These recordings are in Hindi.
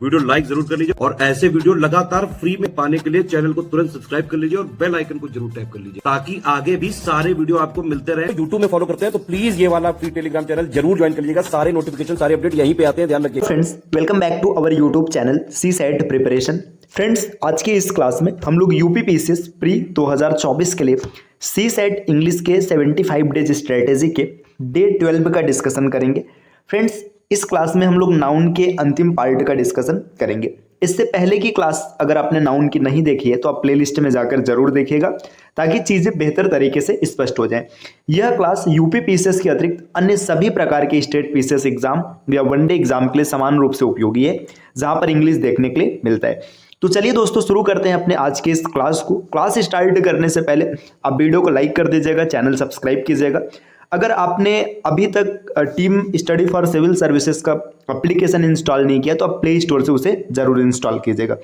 वीडियो लाइक जरूर कर लीजिए और ऐसे वीडियो लगातार फ्री में पाने के लिए चैनल को तुरंत सब्सक्राइब कर लीजिए और बेल आइकन को जरूर टैप कर लीजिए ताकि आगे भी सारे वीडियो आपको मिलते रहे। यूट्यूब में फॉलो करते हैं तो प्लीज ये वाला फ्री टेलीग्राम चैनल जरूर ज्वाइन कर लीजिएगा। सारे नोटिफिकेशन सारे अपडेट यहीं पे आते हैं, ध्यान रखिए। Friends, welcome back to our YouTube channel CSAT preparation. Friends, आज की इस क्लास में हम लोग यूपी पीसीएस प्री 2024 के लिए सी सेट इंग्लिश के 75 डेज स्ट्रेटेजी के डे 12 का डिस्कशन करेंगे। फ्रेंड्स, इस क्लास में हम लोग नाउन के अंतिम पार्ट का डिस्कशन करेंगे। इससे पहले की क्लास अगर आपने नाउन की नहीं देखी है तो आप प्लेलिस्ट में जाकर जरूर देखिएगा ताकि चीज़ें बेहतर तरीके से स्पष्ट हो जाएं। यह क्लास यूपी पीसीएस के अतिरिक्त अन्य सभी प्रकार के स्टेट पीसीएस एग्जाम या वनडे एग्जाम के लिए समान रूप से उपयोगी है, जहां पर इंग्लिश देखने के लिए मिलता है। तो चलिए दोस्तों, शुरू करते हैं अपने आज के इस क्लास को। क्लास स्टार्ट करने से पहले आप वीडियो को लाइक कर दीजिएगा, चैनल सब्सक्राइब कीजिएगा। अगर आपने अभी तक team study for civil services का एप्लीकेशन इंस्टॉल नहीं किया तो आप प्ले स्टोर से उसे जरूर इंस्टॉल कीजिएगा।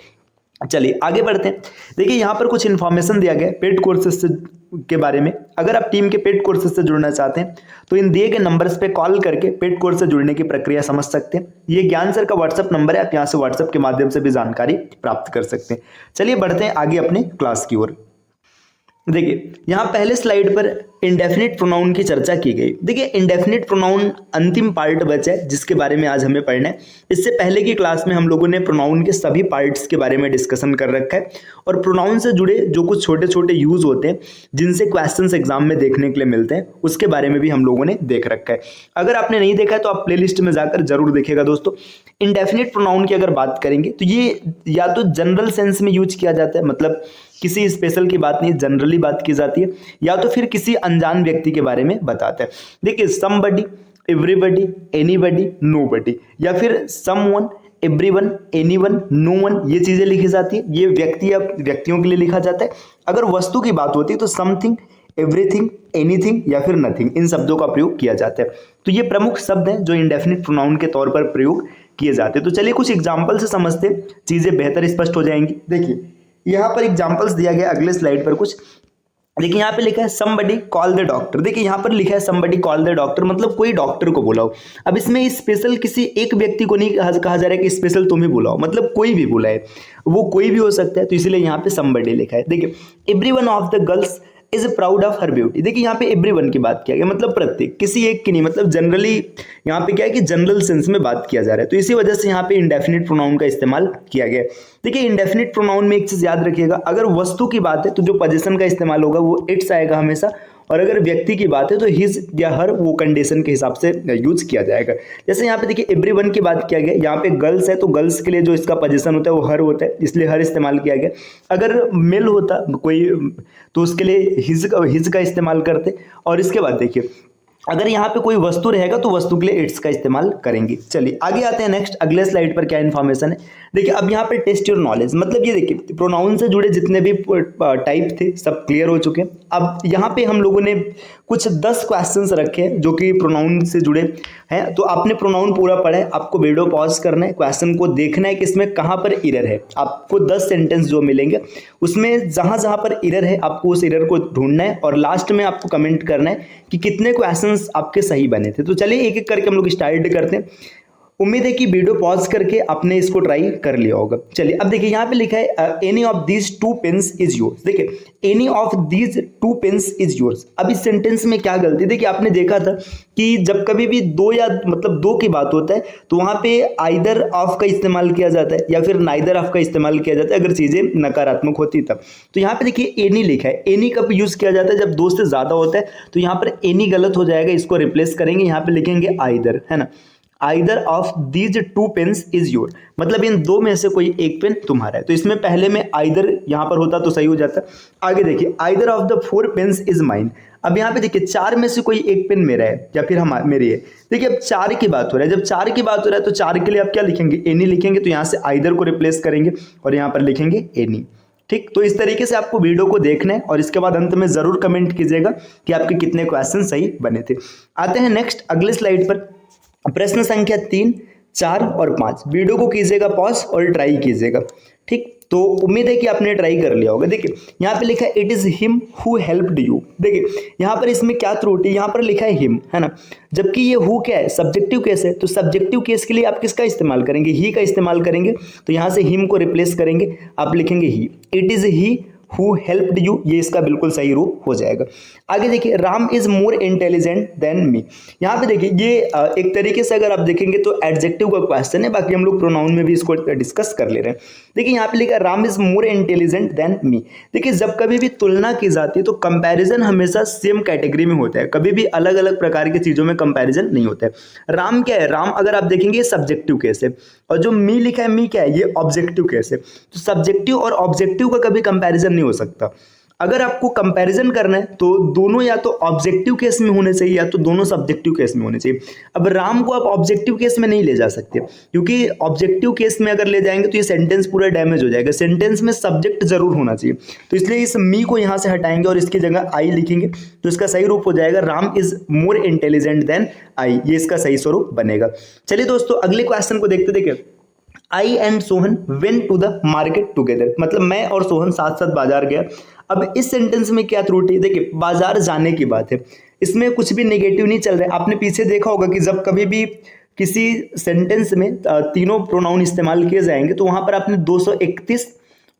चलिए आगे बढ़ते हैं। देखिए, यहाँ पर कुछ इन्फॉर्मेशन दिया गया है पेड कोर्सेज के बारे में। अगर आप टीम के पेड कोर्सेज से जुड़ना चाहते हैं तो इन दिए गए नंबर्स पे कॉल करके पेड कोर्स से जुड़ने की प्रक्रिया समझ सकते हैं। ये ज्ञान सर का व्हाट्सएप नंबर है, आप यहाँ से व्हाट्सएप के माध्यम से भी जानकारी प्राप्त कर सकते हैं। चलिए बढ़ते हैं आगे अपने क्लास की ओर। देखिए, यहाँ पहले स्लाइड पर इंडेफिनिट प्रोनाउन की चर्चा की गई। देखिए, इंडेफिनिट प्रोनाउन अंतिम पार्ट बचा है जिसके बारे में आज हमें पढ़ना है। इससे पहले की क्लास में हम लोगों ने प्रोनाउन के सभी पार्ट्स के बारे में डिस्कशन कर रखा है और प्रोनाउन से जुड़े जो कुछ छोटे छोटे यूज होते हैं जिनसे क्वेश्चंस एग्जाम में देखने के लिए मिलते हैं उसके बारे में भी हम लोगों ने देख रखा है। अगर आपने नहीं देखा है तो आप प्ले लिस्ट में जाकर जरूर देखिएगा। दोस्तों, इंडेफिनिट प्रोनाउन की अगर बात करेंगे तो ये या तो जनरल सेंस में यूज किया जाता है, मतलब किसी स्पेशल की बात नहीं, जनरली बात की जाती है, या तो फिर किसी अनजान व्यक्ति के बारे में बताता है। देखिए, समबडी, एवरीबडी, एनीबडी, नोबडी, या फिर समवन, एवरीवन, एनीवन, नोवन, ये चीजें लिखी जाती है। ये व्यक्ति या व्यक्तियों के लिए लिखा जाता है। अगर वस्तु की बात होती है तो समथिंग, एवरीथिंग, एनीथिंग या फिर नथिंग, इन शब्दों का प्रयोग किया जाता है। तो ये प्रमुख शब्द हैं जो इंडेफिनिट प्रोनाउन के तौर पर प्रयोग किए जाते हैं। तो चलिए कुछ एग्जाम्पल से समझते चीजें बेहतर स्पष्ट हो जाएंगी। देखिए, यहाँ पर एग्जाम्पल्स दिया गया अगले स्लाइड पर कुछ। देखिए, यहाँ पे लिखा है समबडी कॉल द डॉक्टर। देखिए, यहाँ पर लिखा है समबडी कॉल द डॉक्टर, मतलब कोई डॉक्टर को बुलाओ। अब इसमें स्पेशल किसी एक व्यक्ति को नहीं कहा जा रहा है कि स्पेशल तुम ही बुलाओ, मतलब कोई भी बुलाए, वो कोई भी हो सकता है। तो इसलिए यहाँ पे समबडी लिखा है। देखिए, everyone of the girls is proud of her beauty. देखिए, यहाँ पे एवरीवन की बात किया गया, मतलब प्रत्येक, किसी एक की नहीं, मतलब जनरली यहाँ पे क्या है कि जनरल सेंस में बात किया जा रहा है। तो इसी वजह से यहाँ पे इंडेफिनिट प्रोनाउन का इस्तेमाल किया गया है। देखिए, इंडेफिनिट प्रोनाउन में एक चीज याद रखिएगा, अगर वस्तु की बात है तो जो पोजीशन का इस्तेमाल होगा वो इट्स आएगा हमेशा, और अगर व्यक्ति की बात है तो हिज या हर वो कंडीशन के हिसाब से यूज किया जाएगा। जैसे यहाँ पे देखिए, एवरीवन की बात किया गया, यहाँ पे गर्ल्स है तो गर्ल्स के लिए जो इसका पोजीशन होता है वो हर होता है, इसलिए हर इस्तेमाल किया गया। अगर मेल होता कोई तो उसके लिए हिज का इस्तेमाल करते। और इसके बाद देखिए, अगर यहाँ पे कोई वस्तु रहेगा तो वस्तु के लिए इट्स का इस्तेमाल करेंगे। चलिए आगे आते हैं नेक्स्ट, अगले स्लाइड पर क्या इन्फॉर्मेशन है। देखिए, अब यहाँ पे टेस्ट योर नॉलेज, मतलब ये देखिए प्रोनाउन से जुड़े जितने भी टाइप थे सब क्लियर हो चुके हैं। अब यहाँ पे हम लोगों ने कुछ 10 क्वेश्चंस रखे हैं जो कि प्रोनाउन से जुड़े हैं। तो आपने प्रोनाउन पूरा पढ़ा है, आपको वीडियो पॉज करना है, क्वेश्चन को देखना है कि इसमें कहाँ पर एरर है। आपको 10 सेंटेंस जो मिलेंगे उसमें जहाँ जहाँ पर एरर है आपको उस एरर को ढूंढना है और लास्ट में आपको कमेंट करना है कि कितने क्वेश्चन आपके सही बने थे। तो चलिए एक एक करके हम लोग स्टार्ट करते हैं। उम्मीद है कि वीडियो पॉज करके आपने इसको ट्राई कर लिया होगा। चलिए, अब देखिए, यहाँ पे लिखा है any of these 2 pens is yours. देखिए, any of these 2 pens is yours. अब इस सेंटेंस में क्या गलती, देखिए आपने देखा था कि जब कभी भी दो या मतलब दो की बात होता है तो वहां पे आइदर ऑफ का इस्तेमाल किया जाता है या फिर नाइदर ऑफ का इस्तेमाल किया जाता है अगर चीजें नकारात्मक होती तब। तो यहाँ पे देखिए एनी लिखा है। एनी कब यूज किया जाता है, जब दो से ज्यादा होता है। तो यहाँ पर एनी गलत हो जाएगा, इसको रिप्लेस करेंगे, यहाँ पे लिखेंगे आइदर, है ना। Either of these 2 pens is your, मतलब इन दो में से कोई एक पेन तुम्हारा है। तो इसमें पहले में आइदर यहाँ पर होता तो सही हो जाता। आगे देखिए, either of the 4 pens is mine. अब यहाँ पे देखिए 4 में से कोई एक पेन मेरा है या फिर मेरी है। देखिए, अब 4 की बात हो रहा है, जब 4 की बात हो रहा है तो 4 के लिए आप क्या लिखेंगे, एनी लिखेंगे। तो यहाँ से आइदर को रिप्लेस करेंगे और यहाँ पर लिखेंगे एनी। ठीक, तो इस तरीके से आपको वीडियो को देखना है और इसके बाद अंत में जरूर कमेंट कीजिएगा कि आपके कितने क्वेश्चन सही बने थे। आते हैं नेक्स्ट अगले स्लाइड पर। प्रश्न संख्या 3, 4 और 5। वीडियो को कीजिएगा पॉज और ट्राई कीजिएगा। ठीक, तो उम्मीद है कि आपने ट्राई कर लिया होगा। देखिए यहाँ पे लिखा है it is him who helped you. देखिए यहाँ पर इसमें क्या त्रुटि, यहाँ पर लिखा है हिम, है ना, जबकि ये हु क्या है, सब्जेक्टिव केस है। तो सब्जेक्टिव केस के लिए आप किसका इस्तेमाल करेंगे, ही का इस्तेमाल करेंगे। तो यहाँ से हिम को रिप्लेस करेंगे, आप लिखेंगे ही। It is he who helped you, ये इसका बिल्कुल सही रूप हो जाएगा। आगे देखिए Ram is more intelligent than me. यहाँ पे देखिए ये एक तरीके से अगर आप देखेंगे तो एडजेक्टिव का क्वेश्चन है, बाकी हम लोग प्रोनाउन में भी इसको डिस्कस कर ले रहे हैं। देखिए यहाँ पे लिखा Ram is more intelligent than मी। देखिए जब कभी भी तुलना की जाती है तो कंपैरिजन हमेशा सेम कैटेगरी में होता है, कभी भी अलग अलग प्रकार की चीजों में कंपैरिजन नहीं होता है। राम क्या है, राम अगर आप देखेंगे सब्जेक्टिव केस है, और जो मी लिखा है मी क्या है, ये ऑब्जेक्टिव केस है। तो सब्जेक्टिव और ऑब्जेक्टिव का कभी कंपैरिजन नहीं हो सकता। अगर आपको कंपैरिजन करना है तो दोनों या तो ऑब्जेक्टिव केस में होने चाहिए या तो दोनों सब्जेक्टिव केस में होने चाहिए। अब राम को आप ऑब्जेक्टिव केस में नहीं ले जा सकते, क्योंकि ऑब्जेक्टिव केस में अगर ले जाएंगे तो ये सेंटेंस पूरा डैमेज हो जाएगा। सेंटेंस में सब्जेक्ट जरूर होना चाहिए, तो इसलिए इस मी को यहाँ से हटाएंगे और इसकी जगह आई लिखेंगे, तो इसका सही रूप हो जाएगा Ram is more intelligent than I, ये इसका सही स्वरूप बनेगा। चलिए दोस्तों अगले क्वेश्चन को देखते। देखिए I and Sohan went to the market together, मतलब मैं और सोहन साथ साथ बाजार गया। अब इस सेंटेंस में क्या त्रुटि, देखिए बाजार जाने की बात है, इसमें कुछ भी नेगेटिव नहीं चल रहा है। आपने पीछे देखा होगा कि जब कभी भी किसी सेंटेंस में तीनों प्रोनाउन इस्तेमाल किए जाएंगे तो वहां पर आपने 231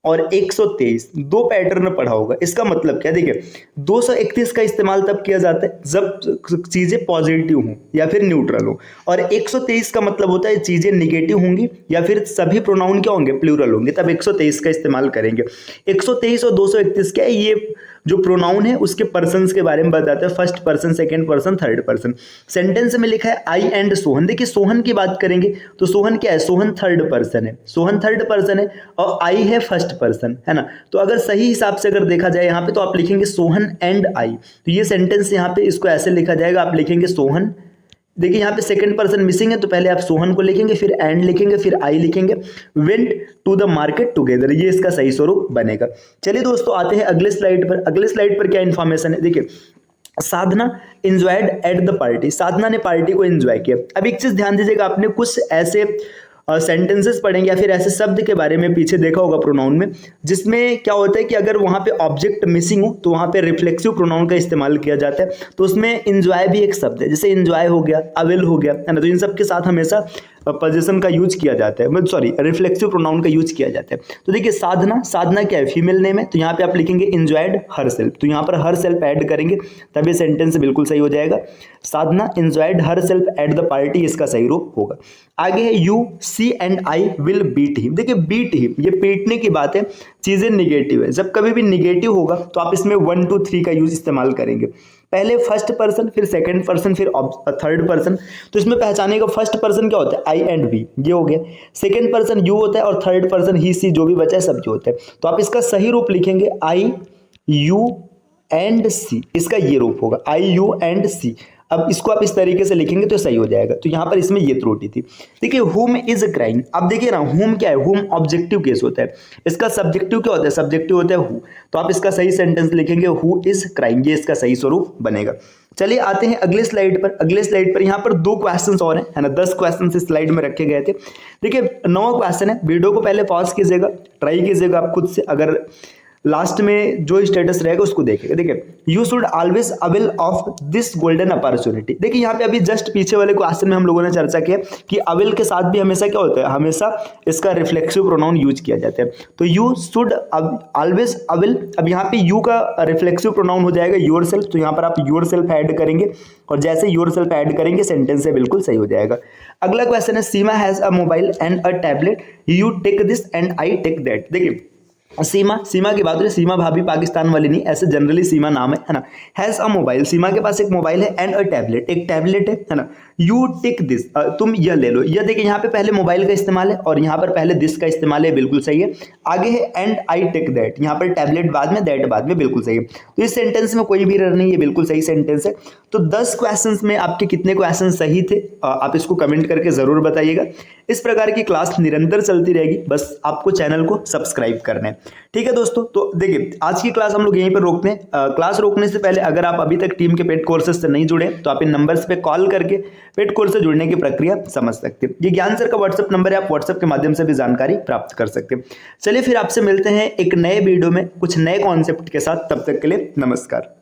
और 123 दो पैटर्न पढ़ा होगा। इसका मतलब क्या, देखिए 231 का इस्तेमाल तब किया जाता है जब चीजें पॉजिटिव हों या फिर न्यूट्रल हो, और 123 का मतलब होता है चीजें निगेटिव होंगी या फिर सभी प्रोनाउन क्या होंगे, प्लूरल होंगे, तब 123 का इस्तेमाल करेंगे। 123 और 231 क्या है, ये जो प्रोनाउन है उसके पर्सन्स के बारे में बताता है, first person, second person, third person. Sentence में लिखा है आई एंड सोहन। देखिए सोहन की बात करेंगे तो सोहन क्या है, सोहन थर्ड पर्सन है, सोहन थर्ड पर्सन है और आई है फर्स्ट पर्सन, है ना। तो अगर सही हिसाब से अगर देखा जाए यहाँ पे तो आप लिखेंगे सोहन एंड आई। तो ये सेंटेंस यहाँ पे इसको ऐसे लिखा जाएगा, आप लिखेंगे सोहन। देखिए यहाँ पे सेकंड पर्सन मिसिंग है तो पहले आप सोहन को लिखेंगे, फिर एंड लिखेंगे, फिर आई लिखेंगे। Went to the market together, ये इसका सही स्वरूप बनेगा। चलिए दोस्तों आते हैं अगले स्लाइड पर। अगले स्लाइड पर क्या इंफॉर्मेशन है, देखिए साधना एंजॉयड एट द पार्टी, साधना ने पार्टी को एंजॉय किया। अब एक चीज ध्यान दीजिएगा, आपने कुछ ऐसे सेंटेंसेस पढ़ेंगे या फिर ऐसे शब्द के बारे में पीछे देखा होगा प्रोनाउन में, जिसमें क्या होता है कि अगर वहां पे ऑब्जेक्ट मिसिंग हो तो वहां पे रिफ्लेक्सिव प्रोनाउन का इस्तेमाल किया जाता है। तो उसमें एंजॉय भी एक शब्द है, जैसे एंजॉय हो गया, अवेल हो गया, है ना। तो इन सब के साथ हमेशा पोजीशन का यूज किया जाता है, सॉरी रिफ्लेक्सिव प्रोनाउन का यूज किया जाता है। तो देखिए साधना, साधना क्या है, फीमेल नेम है, तो यहाँ पे आप लिखेंगे एंजॉयड हर सेल्फ, तो यहाँ पर हर सेल्फ ऐड करेंगे तब ये सेंटेंस बिल्कुल सही हो जाएगा। Sadhana enjoyed herself at the party, इसका सही रूप होगा। आगे है you see and I will beat him. देखिए बीट हिम, ये पीटने की बात है, चीजें निगेटिव है। जब कभी भी निगेटिव होगा तो आप इसमें 1 2 3 का यूज इस्तेमाल करेंगे, पहले फर्स्ट पर्सन, फिर सेकंड पर्सन, फिर थर्ड पर्सन। तो इसमें पहचाने का फर्स्ट पर्सन क्या होता है, आई एंड वी, ये हो गया। सेकंड पर्सन यू होता है और थर्ड पर्सन ही सी, जो भी बचा है सब जो होता है। तो आप इसका सही रूप लिखेंगे आई यू एंड सी, इसका ये रूप होगा आई यू एंड सी। अब इसको आप इस तरीके से लिखेंगे तो सही हो जाएगा। तो यहाँ पर इसमें ये त्रुटि थी। देखिए हुम इज क्राइंग, अब देखिए ना हुम क्या है, हुम ऑब्जेक्टिव केस होता है, इसका सब्जेक्टिव क्या होता है, सब्जेक्टिव होता है हु। तो आप इसका सही सेंटेंस लिखेंगे हु इज क्राइंग, ये इसका सही स्वरूप बनेगा। चलिए आते हैं अगले स्लाइड पर। अगले स्लाइड पर यहाँ पर 2 क्वेश्चंस और हैं, है ना, 10 क्वेश्चन इस स्लाइड में रखे गए थे। देखिए 9वां क्वेश्चन है, वीडियो को पहले पॉज कीजिएगा, ट्राई कीजिएगा आप खुद से, अगर लास्ट में जो स्टेटस रहेगा उसको देखेगा। देखिए you should always avail of this golden opportunity. देखिए यहाँ पे अभी जस्ट पीछे वाले क्वेश्चन में हम लोगों ने चर्चा किया कि अवेल के साथ भी हमेशा क्या होता है, हमेशा इसका रिफ्लेक्सिव प्रोनाउन यूज किया जाता है। तो यू शुड ऑलवेज अवेल, अब यहाँ पे यू का रिफ्लेक्सिव प्रोनाउन हो जाएगा योर सेल्फ, तो यहाँ पर आप योर सेल्फ ऐड करेंगे और जैसे योर सेल्फ ऐड करेंगे सेंटेंस से बिल्कुल सही हो जाएगा। अगला क्वेश्चन है Seema has a mobile and a tablet, you take this and I take that. देखिए सीमा, सीमा की बात हो रही है, सीमा भाभी पाकिस्तान वाली नहीं, ऐसे जनरली सीमा नाम है ना। हैज अ मोबाइल, सीमा के पास एक मोबाइल है, एंड अ टैबलेट, एक टैबलेट है ना। यू टेक दिस, तुम यह ले लो। यह देखिए यहाँ पे पहले मोबाइल का इस्तेमाल है और यहाँ पर पहले दिस का इस्तेमाल है, बिल्कुल सही है। आगे है एंड आई टेक दैट, यहाँ पर टैबलेट बाद में, दैट बाद में, बिल्कुल सही है। तो इस सेंटेंस में कोई भी एरर नहीं है, बिल्कुल सही सेंटेंस है। तो 10 क्वेश्चंस में आपके कितने क्वेश्चन सही थे आप इसको कमेंट करके जरूर बताइएगा। इस प्रकार की क्लास निरंतर चलती रहेगी, बस आपको चैनल को सब्सक्राइब करना है। ठीक है दोस्तों, तो देखिए आज की क्लास हम लोग यहीं पर रोकते हैं। क्लास रोकने से पहले अगर आप अभी तक टीम के पेड कोर्सेज से नहीं जुड़े तो आप इन नंबर्स पे कॉल करके पेड कोर्स से जुड़ने की प्रक्रिया समझ सकते हैं। ये ज्ञान सर का व्हाट्सएप नंबर है, आप व्हाट्सएप के माध्यम से भी जानकारी प्राप्त कर सकते हैं। चलिए फिर आपसे मिलते हैं एक नए वीडियो में कुछ नए कॉन्सेप्ट के साथ, तब तक के लिए नमस्कार।